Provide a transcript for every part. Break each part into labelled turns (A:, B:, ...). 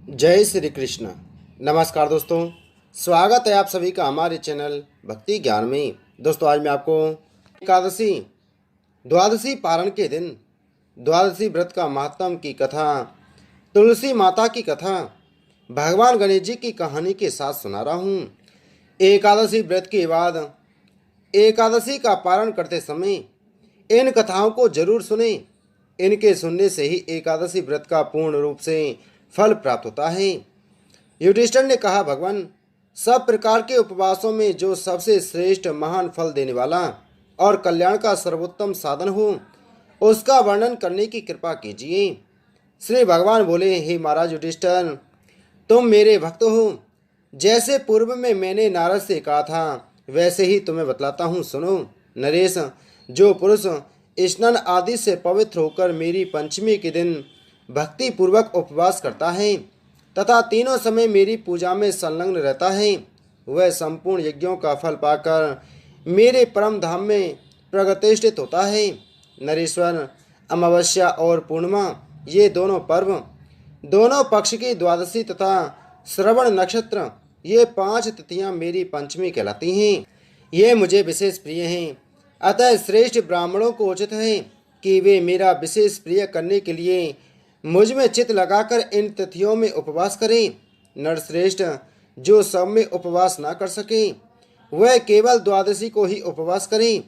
A: जय श्री कृष्ण। नमस्कार दोस्तों, स्वागत है आप सभी का हमारे चैनल भक्ति ज्ञान में। दोस्तों आज मैं आपको एकादशी द्वादशी पारण के दिन द्वादशी व्रत का महात्म की कथा, तुलसी माता की कथा, भगवान गणेश जी की कहानी के साथ सुना रहा हूँ। एकादशी व्रत के बाद एकादशी का पारण करते समय इन कथाओं को जरूर सुने। इनके सुनने से ही एकादशी व्रत का पूर्ण रूप से फल प्राप्त होता है। युधिष्ठिर ने कहा, भगवान, सब प्रकार के उपवासों में जो सबसे श्रेष्ठ महान फल देने वाला और कल्याण का सर्वोत्तम साधन हो, उसका वर्णन करने की कृपा कीजिए। श्री भगवान बोले, हे महाराज युधिष्ठिर, तुम मेरे भक्त हो। जैसे पूर्व में मैंने नारद से कहा था, वैसे ही तुम्हें बतलाता हूँ, सुनो। नरेश, जो पुरुष स्नान आदि से पवित्र होकर मेरी पंचमी के दिन भक्ति पूर्वक उपवास करता है तथा तीनों समय मेरी पूजा में संलग्न रहता है, वह संपूर्ण यज्ञों का फल पाकर मेरे परम धाम में प्रगतिष्ठित होता है। नरेश्वर, अमावस्या और पूर्णिमा, ये दोनों पर्व, दोनों पक्ष की द्वादशी तथा श्रवण नक्षत्र, ये 5 तिथियां मेरी पंचमी कहलाती हैं। ये मुझे विशेष प्रिय हैं। अतः श्रेष्ठ ब्राह्मणों को उचित है कि वे मेरा विशेष प्रिय करने के लिए मुझ में चित्त लगाकर इन तिथियों में उपवास करें। नरश्रेष्ठ, जो सब में उपवास ना कर सके, वह केवल द्वादशी को ही उपवास करें।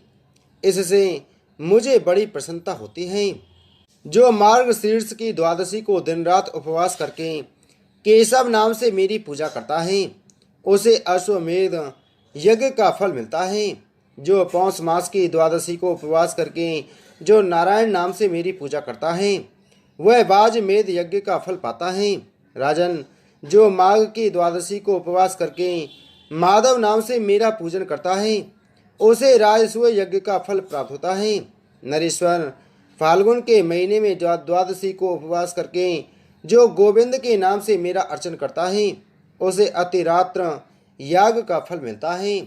A: इससे मुझे बड़ी प्रसन्नता होती है। जो मार्ग शीर्ष की द्वादशी को दिन रात उपवास करके केशव नाम से मेरी पूजा करता है, उसे अश्वमेध यज्ञ का फल मिलता है। जो पौष मास की द्वादशी को उपवास करके जो नारायण नाम से मेरी पूजा करता है, वह बाज मेध यज्ञ का फल पाता है। राजन, जो माघ की द्वादशी को उपवास करके माधव नाम से मेरा पूजन करता है, उसे राजसूय यज्ञ का फल प्राप्त होता है। नरेश्वर, फाल्गुन के महीने में द्वादशी को उपवास करके जो गोविंद के नाम से मेरा अर्चन करता है, उसे अतिरात्र याग का फल मिलता है।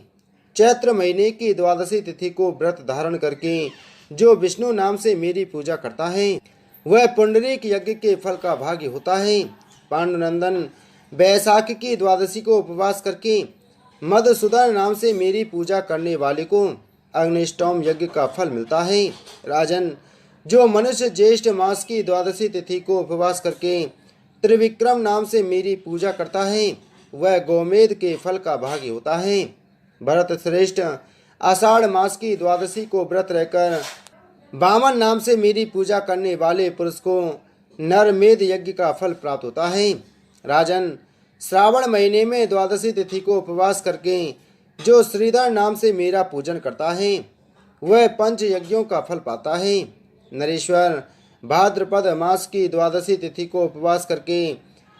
A: चैत्र महीने की द्वादशी तिथि को व्रत धारण करके जो विष्णु नाम से मेरी पूजा करता है, वह पुंडरीक यज्ञ के फल का भागी होता है। पांडुनंदन, बैसाख की द्वादशी को उपवास करके मधुसूदन नाम से मेरी पूजा करने वाले को अग्निष्टोम यज्ञ का फल मिलता है। राजन, जो मनुष्य ज्येष्ठ मास की द्वादशी तिथि को उपवास करके त्रिविक्रम नाम से मेरी पूजा करता है, वह गोमेध के फल का भागी होता है। भरत श्रेष्ठ, आषाढ़ मास की द्वादशी को व्रत रहकर वामन नाम से मेरी पूजा करने वाले पुरुष को नरमेध यज्ञ का फल प्राप्त होता है। राजन, श्रावण महीने में द्वादशी तिथि को उपवास करके जो श्रीधर नाम से मेरा पूजन करता है, वह पंच यज्ञों का फल पाता है। नरेश्वर, भाद्रपद मास की द्वादशी तिथि को उपवास करके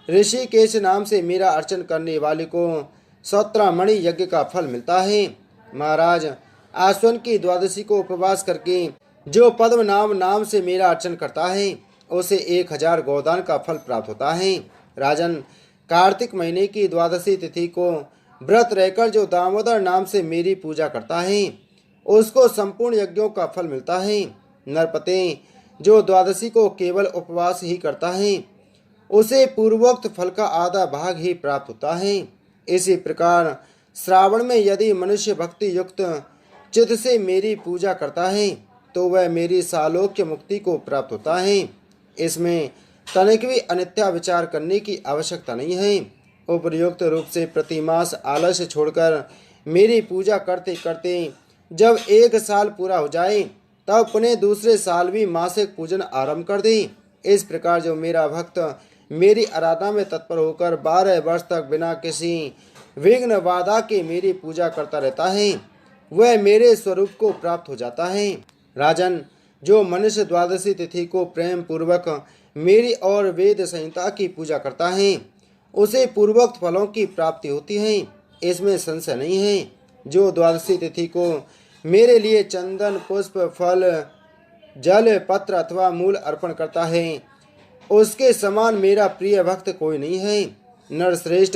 A: ऋषिकेश नाम से मेरा अर्चन करने वाले को सौत्रामणि यज्ञ का फल मिलता है। महाराज, आश्वन की द्वादशी को उपवास करके जो पद्म नाम से मेरा अर्चन करता है, उसे 1000 गोदान का फल प्राप्त होता है। राजन, कार्तिक महीने की द्वादशी तिथि को व्रत रहकर जो दामोदर नाम से मेरी पूजा करता है, उसको संपूर्ण यज्ञों का फल मिलता है। नरपते, जो द्वादशी को केवल उपवास ही करता है, उसे पूर्वोक्त फल का आधा भाग ही प्राप्त होता है। इसी प्रकार श्रावण में यदि मनुष्य भक्ति युक्त चित्त से मेरी पूजा करता है, तो वह मेरी सालोक्य मुक्ति को प्राप्त होता है। इसमें तनिक भी अनित्या विचार करने की आवश्यकता नहीं है। उपयुक्त रूप से प्रतिमास आलस्य छोड़कर मेरी पूजा करते करते जब 1 साल पूरा हो जाए, तब पुनः दूसरे साल भी मासिक पूजन आरंभ कर दे। इस प्रकार जो मेरा भक्त मेरी आराधना में तत्पर होकर 12 वर्ष तक बिना किसी विघ्न बाधा के मेरी पूजा करता रहता है, वह मेरे स्वरूप को प्राप्त हो जाता है। राजन, जो मनुष्य द्वादशी तिथि को प्रेम पूर्वक मेरी और वेद संहिता की पूजा करता है, उसे पूर्वोक्त फलों की प्राप्ति होती है, इसमें संशय नहीं है। जो द्वादशी तिथि को मेरे लिए चंदन, पुष्प, फल, जल, पत्र अथवा मूल अर्पण करता है, उसके समान मेरा प्रिय भक्त कोई नहीं है। नरश्रेष्ठ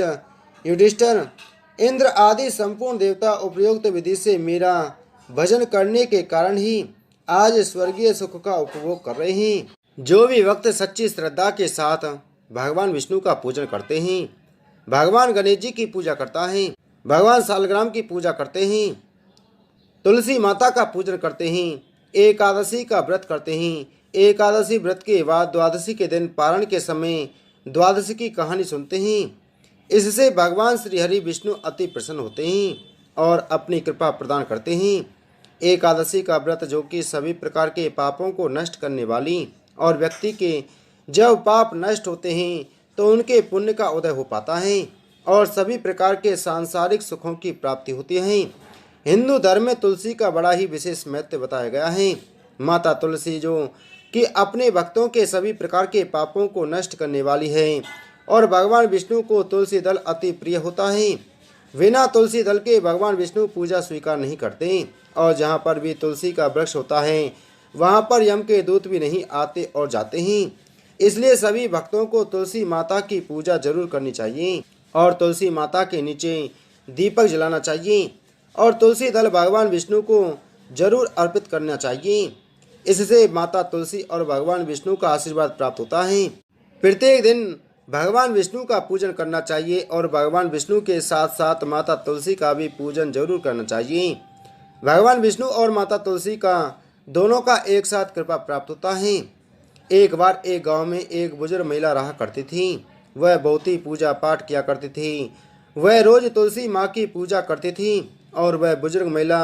A: युधिष्ठिर, इंद्र आदि संपूर्ण देवता उपयुक्त विधि से मेरा भजन करने के कारण ही आज स्वर्गीय सुख का उपभोग कर रहे हैं। जो भी भक्त सच्ची श्रद्धा के साथ भगवान विष्णु का पूजन करते हैं, भगवान गणेश जी की पूजा करता है, भगवान सालग्राम की पूजा करते हैं, तुलसी माता का पूजन करते हैं, एकादशी का व्रत करते हैं। एकादशी व्रत के बाद द्वादशी के दिन पारण के समय द्वादशी की कहानी सुनते हैं। इससे भगवान श्री हरि विष्णु अति प्रसन्न होते हैं और अपनी कृपा प्रदान करते हैं। एकादशी का व्रत, जो कि सभी प्रकार के पापों को नष्ट करने वाली और व्यक्ति के जब पाप नष्ट होते हैं तो उनके पुण्य का उदय हो पाता है और सभी प्रकार के सांसारिक सुखों की प्राप्ति होती है। हिंदू धर्म में तुलसी का बड़ा ही विशेष महत्व बताया गया है। माता तुलसी, जो कि अपने भक्तों के सभी प्रकार के पापों को नष्ट करने वाली है, और भगवान विष्णु को तुलसी दल अति प्रिय होता है। बिना तुलसी दल के भगवान विष्णु पूजा स्वीकार नहीं करते, और जहाँ पर भी तुलसी का वृक्ष होता है वहाँ पर यम के दूत भी नहीं आते और जाते हैं। इसलिए सभी भक्तों को तुलसी माता की पूजा जरूर करनी चाहिए और तुलसी माता के नीचे दीपक जलाना चाहिए और तुलसी दल भगवान विष्णु को जरूर अर्पित करना चाहिए। इससे माता तुलसी और भगवान विष्णु का आशीर्वाद प्राप्त होता है। प्रत्येक दिन भगवान विष्णु का पूजन करना चाहिए और भगवान विष्णु के साथ साथ माता तुलसी का भी पूजन जरूर करना चाहिए। भगवान विष्णु और माता तुलसी का दोनों का एक साथ कृपा प्राप्त होता है। एक बार एक गांव में एक बुजुर्ग महिला रहा करती थी। वह बहुत ही पूजा पाठ किया करती थी। वह रोज तुलसी माँ की पूजा करती थी और वह बुजुर्ग महिला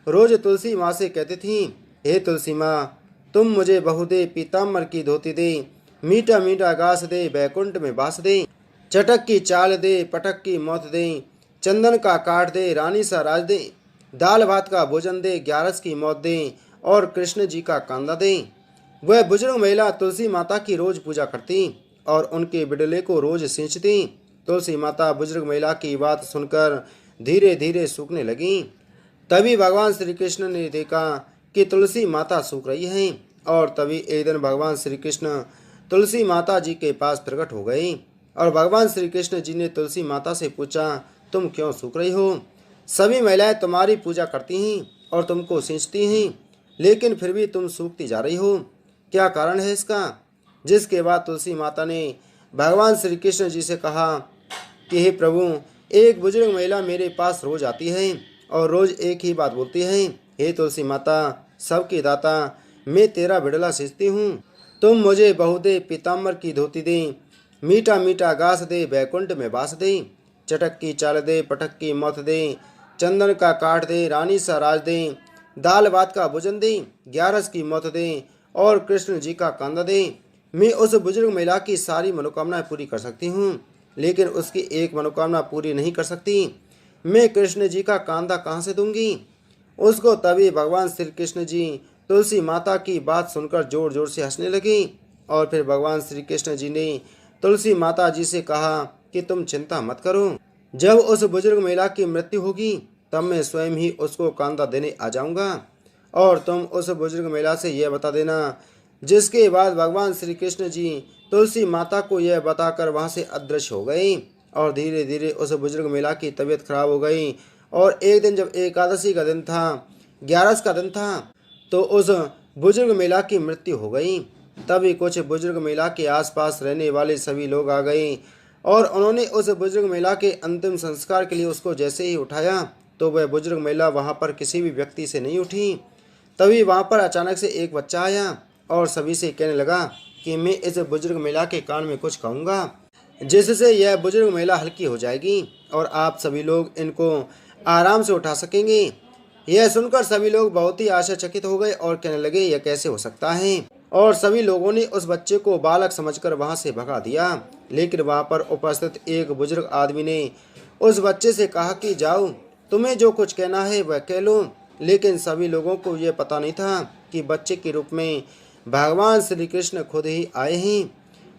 A: रोज तुलसी माँ से कहती थी, हे तुलसी माँ, तुम मुझे बहु दे, पीताम्बर की धोती दे, मीठा मीठा घास दे, बैकुंठ में बास दे, चटक की चाल दे, पटक की मौत दे, चंदन का काट दे, रानी सा राज दे, दाल भात का भोजन दे, ग्यारस की मौत दे और कृष्ण जी का कांदा दे। वह बुजुर्ग महिला तुलसी माता की रोज पूजा करती और उनके बिडले को रोज सींचती। तुलसी माता बुजुर्ग महिला की बात सुनकर धीरे धीरे सूखने लगी। तभी भगवान श्री कृष्ण ने देखा कि तुलसी माता सूख रही है और तभी एक दिन भगवान श्री कृष्ण तुलसी माता जी के पास प्रकट हो गए और भगवान श्री कृष्ण जी ने तुलसी माता से पूछा, तुम क्यों सूख रही हो? सभी महिलाएं तुम्हारी पूजा करती हैं और तुमको सींचती हैं, लेकिन फिर भी तुम सूखती जा रही हो, क्या कारण है इसका? जिसके बाद तुलसी माता ने भगवान श्री कृष्ण जी से कहा कि हे प्रभु, एक बुजुर्ग महिला मेरे पास रोज आती है और रोज एक ही बात बोलती है, हे तुलसी माता, सबकी दाता, मैं तेरा बिडला सींचती हूँ, तुम मुझे बहु दे, पीताम्बर की धोती दे, मीठा मीठा घास दे, बैकुंठ में बास दे, चटक की चाल दे, पटक की मौत दे, चंदन का काठ दे, रानी सा राज दे, दाल भात का भोजन दे, ग्यारस की मौत दे और कृष्ण जी का कांदा दे। मैं उस बुजुर्ग महिला की सारी मनोकामनाएं पूरी कर सकती हूँ, लेकिन उसकी एक मनोकामना पूरी नहीं कर सकती। मैं कृष्ण जी का कांदा कहाँ से दूंगी उसको? तभी भगवान श्री कृष्ण जी तुलसी माता की बात सुनकर जोर जोर से हंसने लगी और फिर भगवान श्री कृष्ण जी ने तुलसी माता जी से कहा कि तुम चिंता मत करो, जब उस बुजुर्ग महिला की मृत्यु होगी तब मैं स्वयं ही उसको कांदा देने आ जाऊंगा और तुम उस बुजुर्ग महिला से यह बता देना। जिसके बाद भगवान श्री कृष्ण जी तुलसी माता को यह बताकर वहां से अदृश्य हो गए और धीरे धीरे उस बुजुर्ग महिला की तबीयत खराब हो गई। और एक दिन जब एकादशी का दिन था, ग्यारस का दिन था, तो उस बुजुर्ग महिला की मृत्यु हो गई। तभी कुछ बुजुर्ग महिला के आसपास रहने वाले सभी लोग आ गए और उन्होंने उस बुजुर्ग महिला के अंतिम संस्कार के लिए उसको जैसे ही उठाया तो वह बुजुर्ग महिला वहां पर किसी भी व्यक्ति से नहीं उठी। तभी वहां पर अचानक से एक बच्चा आया और सभी से कहने लगा कि मैं इस बुजुर्ग महिला के कान में कुछ कहूँगा जिससे यह बुजुर्ग महिला हल्की हो जाएगी और आप सभी लोग इनको आराम से उठा सकेंगे। यह सुनकर सभी लोग बहुत ही आश्चर्यचकित हो गए और कहने लगे, यह कैसे हो सकता है? और सभी लोगों ने उस बच्चे को बालक समझकर वहां से भगा दिया। लेकिन वहां पर उपस्थित एक बुजुर्ग आदमी ने उस बच्चे से कहा कि जाओ, तुम्हें जो कुछ कहना है वह कह लो। लेकिन सभी लोगों को यह पता नहीं था कि बच्चे के रूप में भगवान श्री कृष्ण खुद ही आए हैं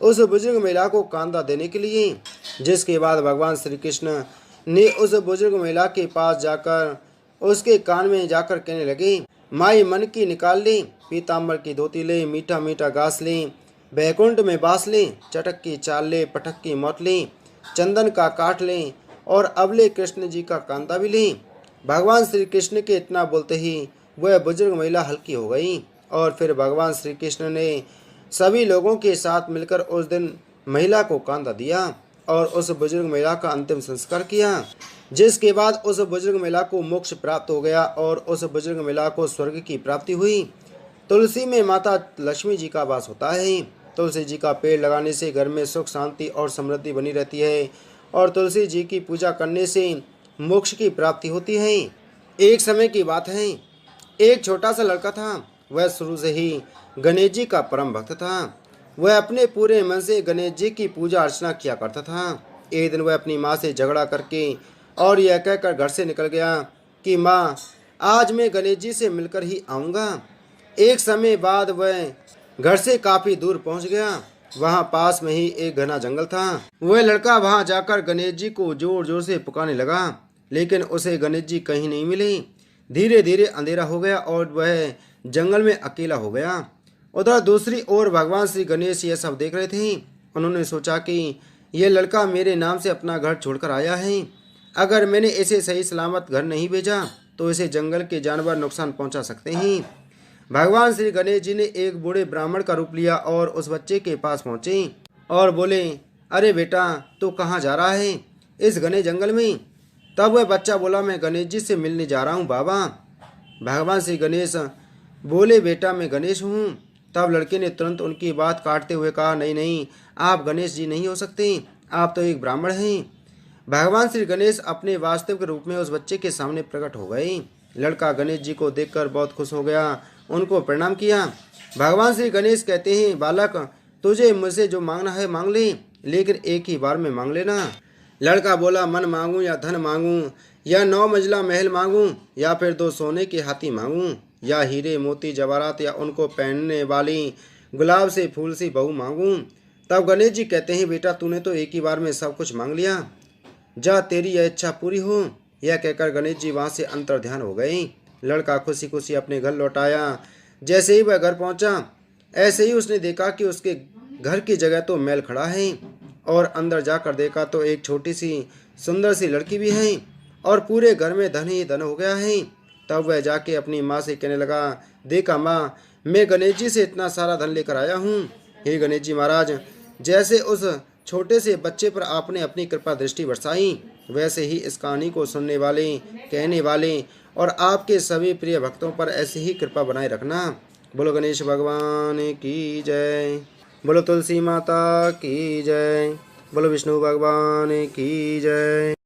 A: उस बुजुर्ग महिला को कांदा देने के लिए। जिसके बाद भगवान श्री कृष्ण ने उस बुजुर्ग महिला के पास जाकर उसके कान में जाकर कहने लगे, माई मन की निकाल ले, पीताम्बर की धोती ले, मीठा मीठा घास ले, बैकुंठ में बास ले, चटक की चाल ले, पटक की मौत ले, चंदन का काठ ले और अबले कृष्ण जी का कांदा भी ले। भगवान श्री कृष्ण के इतना बोलते ही वह बुजुर्ग महिला हल्की हो गई और फिर भगवान श्री कृष्ण ने सभी लोगों के साथ मिलकर उस दिन महिला को कांधा दिया और उस बुजुर्ग महिला का अंतिम संस्कार किया, जिसके बाद उस बुजुर्ग महिला को मोक्ष प्राप्त हो गया और उस बुजुर्ग महिला को स्वर्ग की प्राप्ति हुई। तुलसी में माता लक्ष्मी जी का वास होता है। तुलसी जी का पेड़ लगाने से घर में सुख शांति और समृद्धि बनी रहती है और तुलसी जी की पूजा करने से मोक्ष की प्राप्ति होती है। एक समय की बात है, एक छोटा सा लड़का था। वह शुरू से ही गणेश जी का परम भक्त था। वह अपने पूरे मन से गणेश जी की पूजा अर्चना किया करता था। एक दिन वह अपनी माँ से झगड़ा करके और यह कहकर घर से निकल गया कि माँ, आज मैं गणेश जी से मिलकर ही आऊँगा। एक समय बाद वह घर से काफ़ी दूर पहुँच गया। वहाँ पास में ही एक घना जंगल था। वह लड़का वहाँ जाकर गणेश जी को जोर जोर से पुकारने लगा, लेकिन उसे गणेश जी कहीं नहीं मिले। धीरे धीरे अंधेरा हो गया और वह जंगल में अकेला हो गया। उधर दूसरी ओर भगवान श्री गणेश यह सब देख रहे थे। उन्होंने सोचा कि यह लड़का मेरे नाम से अपना घर छोड़कर आया है। अगर मैंने इसे सही सलामत घर नहीं भेजा तो इसे जंगल के जानवर नुकसान पहुंचा सकते हैं। भगवान श्री गणेश जी ने एक बूढ़े ब्राह्मण का रूप लिया और उस बच्चे के पास पहुंचे और बोले, अरे बेटा, तू कहाँ जा रहा है इस घने जंगल में? तब वह बच्चा बोला, मैं गणेश जी से मिलने जा रहा हूँ बाबा। भगवान श्री गणेश बोले, बेटा मैं गणेश हूँ। तब लड़के ने तुरंत उनकी बात काटते हुए कहा, नहीं नहीं, आप गणेश जी नहीं हो सकते, आप तो एक ब्राह्मण हैं। भगवान श्री गणेश अपने वास्तविक रूप में उस बच्चे के सामने प्रकट हो गए। लड़का गणेश जी को देखकर बहुत खुश हो गया, उनको प्रणाम किया। भगवान श्री गणेश कहते हैं, बालक, तुझे मुझसे जो मांगना है मांग ले, लेकिन एक ही बार में मांग लेना। लड़का बोला, मन मांगूं या धन मांगूं या 9 मंजिला महल मांगूं या फिर 2 सोने के हाथी मांगूं या हीरे मोती जवाहरात या उनको पहनने वाली गुलाब से फूल सी बहू मांगूं। तब गणेश जी कहते हैं, बेटा तूने तो एक ही बार में सब कुछ मांग लिया, जा तेरी यह इच्छा पूरी हो। यह कहकर गणेश जी वहाँ से अंतर ध्यान हो गए। लड़का खुशी खुशी अपने घर लौट आया। जैसे ही वह घर पहुँचा, ऐसे ही उसने देखा कि उसके घर की जगह तो मैल खड़ा है और अंदर जाकर देखा तो एक छोटी सी सुंदर सी लड़की भी है और पूरे घर में धन ही धन हो गया है। तब वह जाके अपनी माँ से कहने लगा, देखा माँ, मैं गणेश जी से इतना सारा धन लेकर आया हूँ। हे गणेश जी महाराज, जैसे उस छोटे से बच्चे पर आपने अपनी कृपा दृष्टि बरसाई, वैसे ही इस कहानी को सुनने वाले, कहने वाले और आपके सभी प्रिय भक्तों पर ऐसी ही कृपा बनाए रखना। बोलो गणेश भगवान की जय। बोलो तुलसी माता की जय। बोलो विष्णु भगवान की जय।